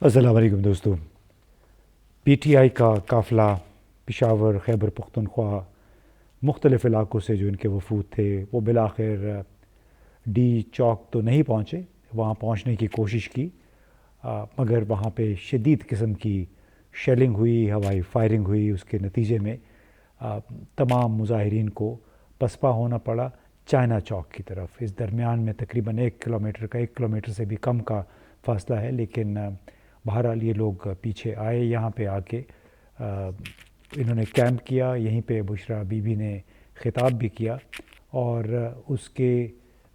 السلام علیکم دوستو۔ پی ٹی آئی کا قافلہ پشاور، خیبر پختونخوا مختلف علاقوں سے جو ان کے وفود تھے وہ بالآخر ڈی چوک تو نہیں پہنچے، وہاں پہنچنے کی کوشش کی، مگر وہاں پہ شدید قسم کی شیلنگ ہوئی، ہوائی فائرنگ ہوئی۔ اس کے نتیجے میں تمام مظاہرین کو پسپا ہونا پڑا چائنا چوک کی طرف۔ اس درمیان میں تقریباً 1 کلومیٹر سے بھی کم کا فاصلہ ہے، لیکن بہرحال یہ لوگ پیچھے آئے۔ یہاں پہ آ کے انہوں نے کیمپ کیا، یہیں پہ بشرا بی بی نے خطاب بھی کیا، اور اس کے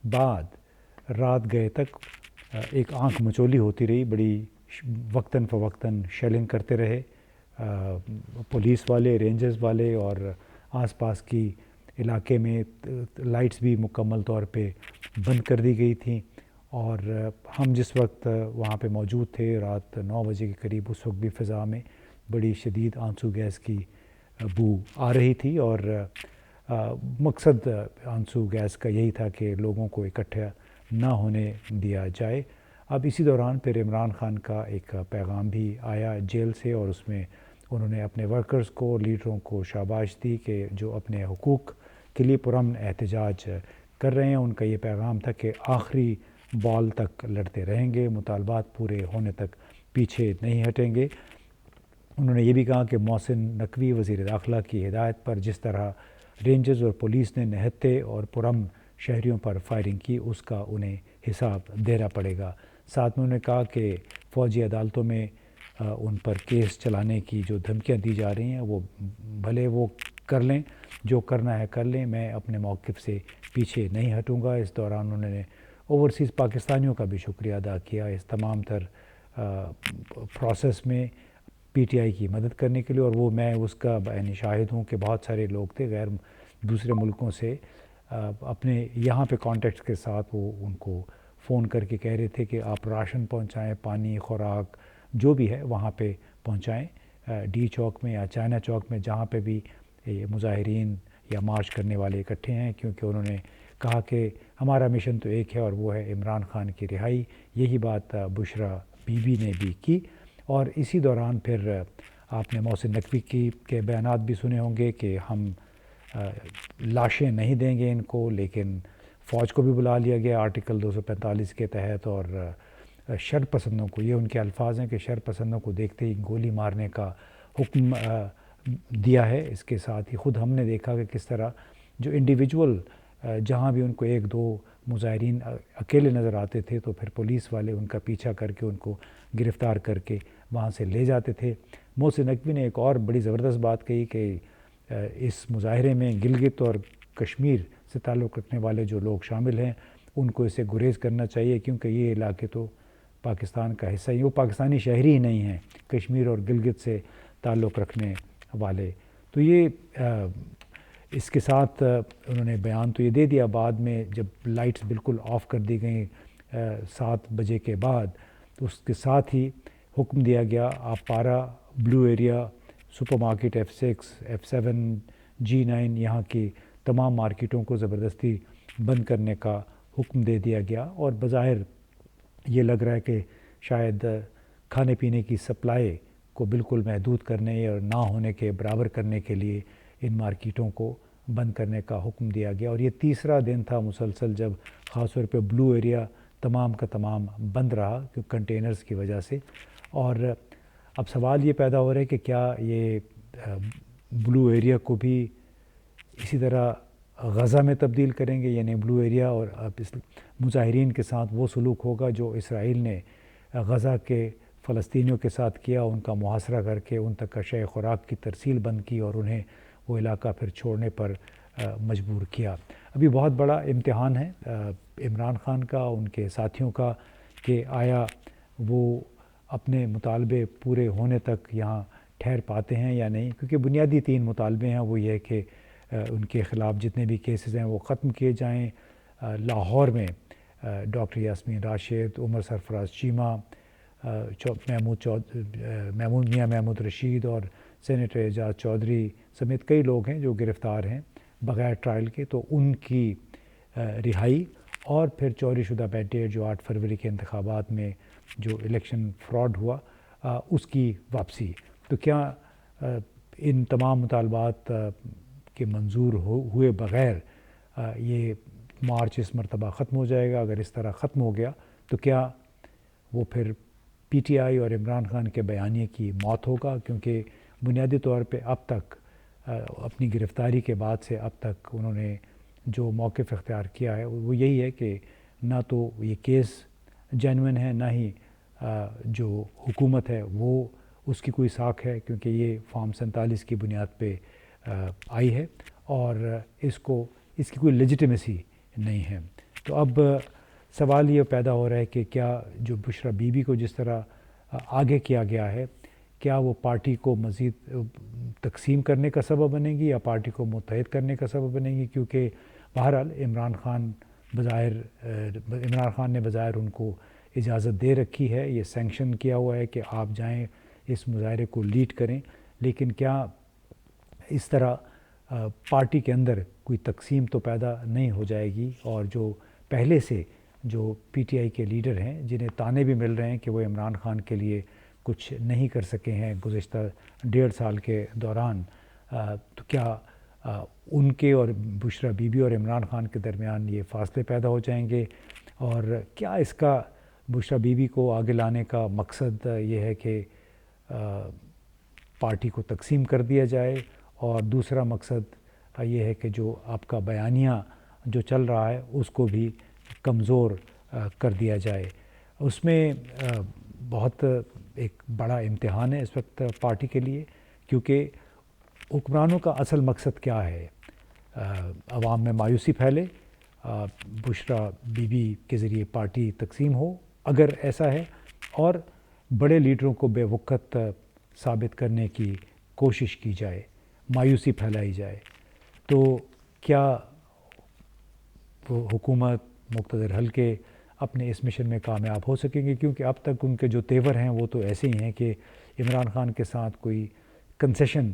بعد رات گئے تک ایک آنکھ مچولی ہوتی رہی، بڑی وقتاً فوقتاً شیلنگ کرتے رہے پولیس والے، رینجرز والے، اور آس پاس کی علاقے میں لائٹس بھی مکمل طور پہ بند کر دی گئی تھیں۔ اور ہم جس وقت وہاں پہ موجود تھے رات 9 بجے کے قریب، اس وقت بھی فضا میں بڑی شدید آنسو گیس کی بو آ رہی تھی، اور مقصد آنسو گیس کا یہی تھا کہ لوگوں کو اکٹھا نہ ہونے دیا جائے۔ اب اسی دوران پھر عمران خان کا ایک پیغام بھی آیا جیل سے، اور اس میں انہوں نے اپنے ورکرز کو، لیڈروں کو شاباش دی کہ جو اپنے حقوق کے لیے پرامن احتجاج کر رہے ہیں۔ ان کا یہ پیغام تھا کہ آخری بال تک لڑتے رہیں گے، مطالبات پورے ہونے تک پیچھے نہیں ہٹیں گے۔ انہوں نے یہ بھی کہا کہ محسن نقوی وزیر داخلہ کی ہدایت پر جس طرح رینجرز اور پولیس نے نہتے اور پرامن شہریوں پر فائرنگ کی، اس کا انہیں حساب دینا پڑے گا۔ ساتھ میں انہوں نے کہا کہ فوجی عدالتوں میں ان پر کیس چلانے کی جو دھمکیاں دی جا رہی ہیں وہ بھلے وہ کر لیں، جو کرنا ہے کر لیں، میں اپنے موقف سے پیچھے نہیں ہٹوں گا۔ اس دوران انہوں نے اوورسیز پاکستانیوں کا بھی شکریہ ادا کیا اس تمام تر پروسیس میں پی ٹی آئی کی مدد کرنے کے لیے، اور وہ میں اس کا بعینی شاہد ہوں کہ بہت سارے لوگ تھے غیر دوسرے ملکوں سے اپنے یہاں پہ کانٹیکٹس کے ساتھ، وہ ان کو فون کر کے کہہ رہے تھے کہ آپ راشن پہنچائیں، پانی، خوراک جو بھی ہے وہاں پہ پہنچائیں، ڈی چوک میں یا چائنا چوک میں جہاں پہ بھی مظاہرین یا مارچ کرنے والے اکٹھے ہیں، کیونکہ انہوں نے کہا کہ ہمارا مشن تو ایک ہے اور وہ ہے عمران خان کی رہائی۔ یہی بات بشرا بی بی نے بھی کی، اور اسی دوران پھر آپ نے محسن نقوی کے بیانات بھی سنے ہوں گے کہ ہم لاشیں نہیں دیں گے ان کو، لیکن فوج کو بھی بلا لیا گیا آرٹیکل 245 کے تحت، اور شر پسندوں کو، یہ ان کے الفاظ ہیں کہ شر پسندوں کو دیکھتے ہی گولی مارنے کا حکم دیا ہے۔ اس کے ساتھ ہی خود ہم نے دیکھا کہ کس طرح جو انڈیویجول جہاں بھی ان کو 1-2 مظاہرین اکیلے نظر آتے تھے تو پھر پولیس والے ان کا پیچھا کر کے ان کو گرفتار کر کے وہاں سے لے جاتے تھے۔ محسن نقوی نے ایک اور بڑی زبردست بات کہی کہ اس مظاہرے میں گلگت اور کشمیر سے تعلق رکھنے والے جو لوگ شامل ہیں ان کو اسے گریز کرنا چاہیے، کیونکہ یہ علاقے تو پاکستان کا حصہ ہی، وہ پاکستانی شہری ہی نہیں ہیں کشمیر اور گلگت سے تعلق رکھنے والے۔ تو یہ اس کے ساتھ انہوں نے بیان تو یہ دے دیا، بعد میں جب لائٹس بالکل آف کر دی گئیں 7 بجے کے بعد، تو اس کے ساتھ ہی حکم دیا گیا آپ پارا، بلو area, super market F6، F7، G9 یہاں کی تمام مارکیٹوں کو زبردستی بند کرنے کا حکم دے دیا گیا، اور بظاہر یہ لگ رہا ہے کہ شاید کھانے پینے کی سپلائی کو بالکل محدود کرنے اور نہ ہونے کے برابر کرنے کے لیے ان مارکیٹوں کو بند کرنے کا حکم دیا گیا۔ اور یہ تیسرا دن تھا مسلسل جب خاص طور پہ بلو ایریا تمام کا تمام بند رہا کنٹینرز کی وجہ سے۔ اور اب سوال یہ پیدا ہو رہا ہے کہ کیا یہ بلو ایریا کو بھی اسی طرح غزہ میں تبدیل کریں گے، یعنی بلو ایریا اور مظاہرین کے ساتھ وہ سلوک ہوگا جو اسرائیل نے غزہ کے فلسطینیوں کے ساتھ کیا، ان کا محاصرہ کر کے ان تک کا شے خوراک کی ترسیل بند کی اور انہیں وہ علاقہ پھر چھوڑنے پر مجبور کیا۔ ابھی بہت بڑا امتحان ہے عمران خان کا، ان کے ساتھیوں کا، کہ آیا وہ اپنے مطالبے پورے ہونے تک یہاں ٹھہر پاتے ہیں یا نہیں، کیونکہ بنیادی 3 مطالبے ہیں، وہ یہ ہے کہ ان کے خلاف جتنے بھی کیسز ہیں وہ ختم کیے جائیں، لاہور میں ڈاکٹر یاسمین راشد، عمر سرفراز چیمہ، میاں محمود رشید اور سینیٹر اعجاز چودھری سمیت کئی لوگ ہیں جو گرفتار ہیں بغیر ٹرائل کے، تو ان کی رہائی، اور پھر چوری شدہ بینٹیئر جو 8 فروری کے انتخابات میں جو الیکشن فراڈ ہوا اس کی واپسی. تو کیا ان تمام مطالبات کے منظور ہوئے بغیر یہ مارچ اس مرتبہ ختم ہو جائے گا؟ اگر اس طرح ختم ہو گیا تو کیا وہ پھر پی ٹی آئی اور عمران خان کے بیانیے کی موت ہوگا؟ کیونکہ بنیادی طور پہ اب تک اپنی گرفتاری کے بعد سے اب تک انہوں نے جو موقف اختیار کیا ہے وہ یہی ہے کہ نہ تو یہ کیس جینوئن ہے، نہ ہی جو حکومت ہے وہ اس کی کوئی ساکھ ہے، کیونکہ یہ فارم 47 کی بنیاد پہ آئی ہے اور اس کی کوئی لیجیٹیمیسی نہیں ہے. تو اب سوال یہ پیدا ہو رہا ہے کہ کیا جو بشرا بی بی کو جس طرح آگے کیا گیا ہے، کیا وہ پارٹی کو مزید تقسیم کرنے کا سبب بنے گی یا پارٹی کو متحد کرنے کا سبب بنے گی؟ کیونکہ بہرحال عمران خان نے بظاہر ان کو اجازت دے رکھی ہے، یہ سینکشن کیا ہوا ہے کہ آپ جائیں اس مظاہرے کو لیڈ کریں. لیکن کیا اس طرح پارٹی کے اندر کوئی تقسیم تو پیدا نہیں ہو جائے گی؟ اور جو پہلے سے جو پی ٹی آئی کے لیڈر ہیں جنہیں تانے بھی مل رہے ہیں کہ وہ عمران خان کے لیے کچھ نہیں کر سکے ہیں گزشتہ 1.5 سال کے دوران، تو کیا ان کے اور بشرا بی بی اور عمران خان کے درمیان یہ فاصلے پیدا ہو جائیں گے؟ اور کیا اس کا بشرا بی بی کو آگے لانے کا مقصد یہ ہے کہ پارٹی کو تقسیم کر دیا جائے، اور دوسرا مقصد یہ ہے کہ جو آپ کا بیانیہ جو چل رہا ہے اس کو بھی کمزور کر دیا جائے؟ اس میں بہت ایک بڑا امتحان ہے اس وقت پارٹی کے لیے، کیونکہ حکمرانوں کا اصل مقصد کیا ہے؟ عوام میں مایوسی پھیلے، بشرا بی بی کے ذریعے پارٹی تقسیم ہو اگر ایسا ہے، اور بڑے لیڈروں کو بے وقت ثابت کرنے کی کوشش کی جائے، مایوسی پھیلائی جائے. تو کیا وہ حکومت مقتدر حلقے اپنے اس مشن میں کامیاب ہو سکیں گے؟ کیونکہ اب تک ان کے جو تیور ہیں وہ تو ایسے ہی ہیں کہ عمران خان کے ساتھ کوئی کنسیشن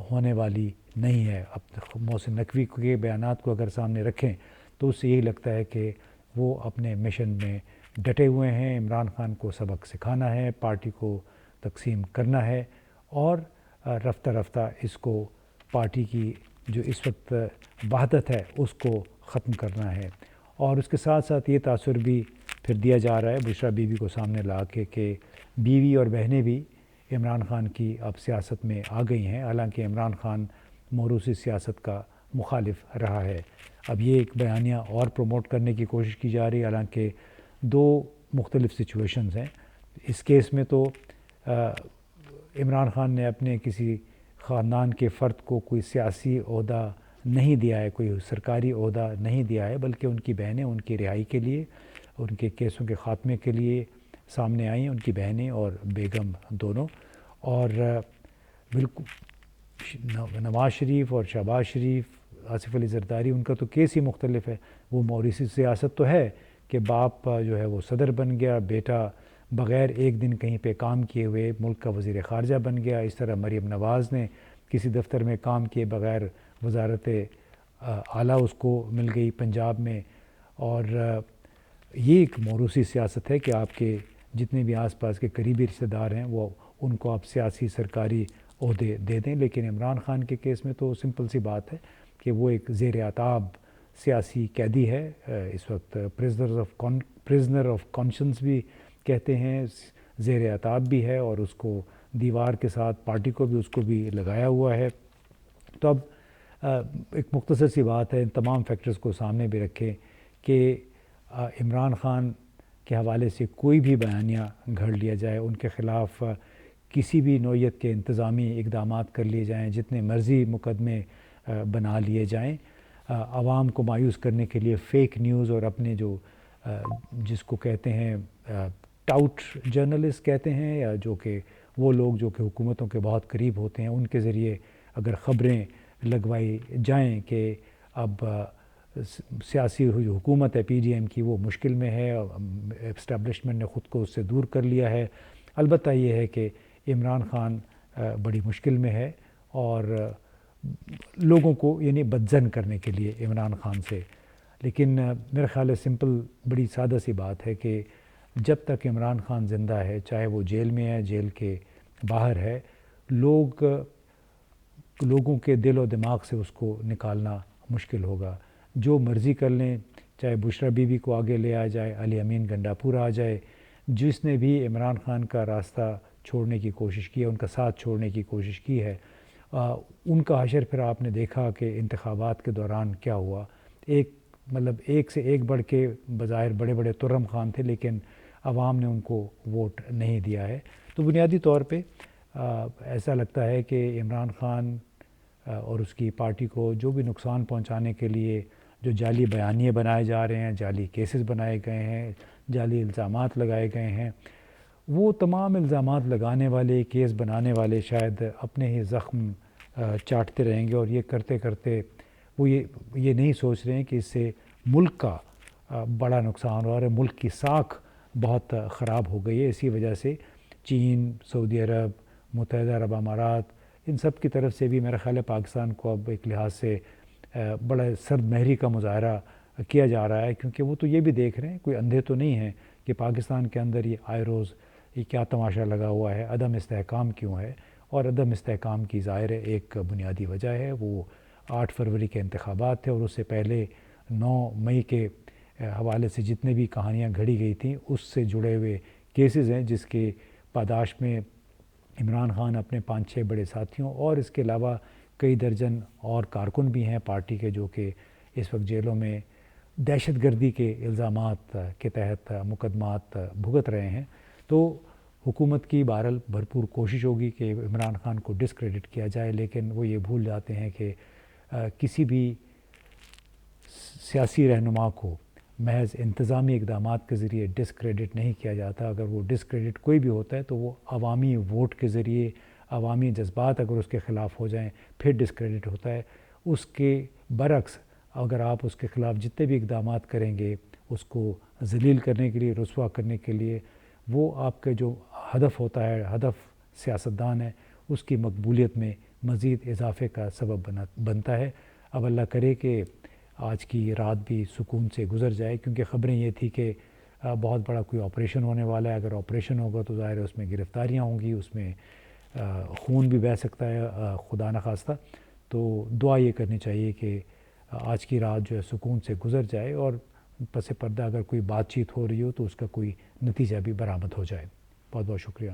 ہونے والی نہیں ہے. اب محسن نقوی کے بیانات کو اگر سامنے رکھیں تو اس سے یہی لگتا ہے کہ وہ اپنے مشن میں ڈٹے ہوئے ہیں. عمران خان کو سبق سکھانا ہے، پارٹی کو تقسیم کرنا ہے، اور رفتہ رفتہ اس کو پارٹی کی جو اس وقت وحدت ہے اس کو ختم کرنا ہے. اور اس کے ساتھ ساتھ یہ تاثر بھی پھر دیا جا رہا ہے بشرا بی بی کو سامنے لا کے کہ بیوی اور بہنیں بھی عمران خان کی اب سیاست میں آ گئی ہیں، حالانکہ عمران خان موروثی سیاست کا مخالف رہا ہے. اب یہ ایک بیانیہ اور پروموٹ کرنے کی کوشش کی جا رہی ہے، حالانکہ 2 مختلف سچویشنز ہیں. اس کیس میں تو عمران خان نے اپنے کسی خاندان کے فرد کو کوئی سیاسی عہدہ نہیں دیا ہے، کوئی سرکاری عہدہ نہیں دیا ہے، بلکہ ان کی بہنیں ان کی رہائی کے لیے، ان کے کیسوں کے خاتمے کے لیے سامنے آئیں، ان کی بہنیں اور بیگم دونوں. اور بالکل نواز شریف اور شہباز شریف، آصف علی زرداری، ان کا تو کیس ہی مختلف ہے. وہ موروثی سیاست تو ہے کہ باپ جو ہے وہ صدر بن گیا، بیٹا بغیر ایک دن کہیں پہ کام کیے ہوئے ملک کا وزیر خارجہ بن گیا. اس طرح مریم نواز نے کسی دفتر میں کام کیے بغیر وزارت اعلیٰ اس کو مل گئی پنجاب میں. اور یہ ایک موروثی سیاست ہے کہ آپ کے جتنے بھی آس پاس کے قریبی رشتہ دار ہیں وہ ان کو آپ سیاسی سرکاری عہدے دے دیں. لیکن عمران خان کے کیس میں تو سمپل سی بات ہے کہ وہ ایک زیر عتاب سیاسی قیدی ہے. اس وقت پرزنر آف کانشنس بھی کہتے ہیں، زیر عتاب بھی ہے، اور اس کو دیوار کے ساتھ پارٹی کو بھی اس کو بھی لگایا ہوا ہے. تو اب ایک مختصر سی بات ہے، ان تمام فیکٹرز کو سامنے بھی رکھیں کہ عمران خان کے حوالے سے کوئی بھی بیانیہ گھڑ لیا جائے، ان کے خلاف کسی بھی نوعیت کے انتظامی اقدامات کر لیے جائیں، جتنے مرضی مقدمے بنا لیے جائیں، عوام کو مایوس کرنے کے لیے فیک نیوز اور اپنے جو جس کو کہتے ہیں ٹاؤٹ جرنلسٹ کہتے ہیں، یا جو کہ وہ لوگ جو کہ حکومتوں کے بہت قریب ہوتے ہیں، ان کے ذریعے اگر خبریں لگوائی جائیں کہ اب سیاسی جو حکومت ہے پی ڈی ایم کی وہ مشکل میں ہے، اسٹیبلشمنٹ نے خود کو اس سے دور کر لیا ہے. البتہ یہ ہے کہ عمران خان بڑی مشکل میں ہے، اور لوگوں کو یعنی بدظن کرنے کے لیے عمران خان سے. لیکن میرا خیال ہے سمپل بڑی سادہ سی بات ہے کہ جب تک عمران خان زندہ ہے، چاہے وہ جیل میں ہے، جیل کے باہر ہے، لوگوں کے دل و دماغ سے اس کو نکالنا مشکل ہوگا۔ جو مرضی کر لیں، چاہے بشرا بی بی کو آگے لے آ جائے، علی امین گنڈاپور آ جائے، جس نے بھی عمران خان کا راستہ چھوڑنے کی کوشش کی ہے، ان کا ساتھ چھوڑنے کی کوشش کی ہے، ان کا حشر پھر آپ نے دیکھا کہ انتخابات کے دوران کیا ہوا۔ ایک سے ایک بڑھ کے بظاہر بڑے بڑے ترم خان تھے، لیکن عوام نے ان کو ووٹ نہیں دیا ہے۔ تو بنیادی طور پہ ایسا لگتا ہے کہ عمران خان اور اس کی پارٹی کو جو بھی نقصان پہنچانے کے لیے جو جعلی بیانیے بنائے جا رہے ہیں، جعلی کیسز بنائے گئے ہیں، جعلی الزامات لگائے گئے ہیں، وہ تمام الزامات لگانے والے، کیس بنانے والے شاید اپنے ہی زخم چاٹتے رہیں گے، اور یہ کرتے کرتے وہ یہ نہیں سوچ رہے ہیں کہ اس سے ملک کا بڑا نقصان ہو رہا ہے، ملک کی ساکھ بہت خراب ہو گئی ہے۔ اسی وجہ سے چین، سعودی عرب، متحدہ عرب امارات، ان سب کی طرف سے بھی میرا خیال ہے پاکستان کو اب ایک لحاظ سے بڑا سرد مہری کا مظاہرہ کیا جا رہا ہے، کیونکہ وہ تو یہ بھی دیکھ رہے ہیں، کوئی اندھے تو نہیں ہیں کہ پاکستان کے اندر یہ آئے روز یہ کیا تماشا لگا ہوا ہے، عدم استحکام کیوں ہے۔ اور عدم استحکام کی ظاہر ایک بنیادی وجہ ہے، وہ 8 فروری کے انتخابات تھے، اور اس سے پہلے 9 مئی کے حوالے سے جتنے بھی کہانیاں گھڑی گئی تھیں اس سے جڑے ہوئے کیسز ہیں، جس کے پاداش میں عمران خان اپنے 5-6 بڑے ساتھیوں اور اس کے علاوہ کئی درجن اور کارکن بھی ہیں پارٹی کے، جو کہ اس وقت جیلوں میں دہشت گردی کے الزامات کے تحت مقدمات بھگت رہے ہیں۔ تو حکومت کی بہرحال بھرپور کوشش ہوگی کہ عمران خان کو ڈسکریڈٹ کیا جائے، لیکن وہ یہ بھول جاتے ہیں کہ کسی بھی سیاسی رہنما کو محض انتظامی اقدامات کے ذریعے ڈسکریڈٹ نہیں کیا جاتا۔ اگر وہ ڈسکریڈٹ کوئی بھی ہوتا ہے تو وہ عوامی ووٹ کے ذریعے، عوامی جذبات اگر اس کے خلاف ہو جائیں پھر ڈسکریڈٹ ہوتا ہے۔ اس کے برعکس اگر آپ اس کے خلاف جتنے بھی اقدامات کریں گے اس کو ذلیل کرنے کے لیے، رسوا کرنے کے لیے، وہ آپ کا جو ہدف ہوتا ہے، ہدف سیاستدان ہے، اس کی مقبولیت میں مزید اضافے کا سبب بنتا ہے۔ اب اللہ کرے کہ آج کی رات بھی سکون سے گزر جائے، کیونکہ خبریں یہ تھی کہ بہت بڑا کوئی آپریشن ہونے والا ہے۔ اگر آپریشن ہوگا تو ظاہر ہے اس میں گرفتاریاں ہوں گی، اس میں خون بھی بہہ سکتا ہے، خدا نخواستہ۔ تو دعا یہ کرنی چاہیے کہ آج کی رات جو ہے سکون سے گزر جائے، اور پس پردہ اگر کوئی بات چیت ہو رہی ہو تو اس کا کوئی نتیجہ بھی برآمد ہو جائے۔ بہت بہت شکریہ۔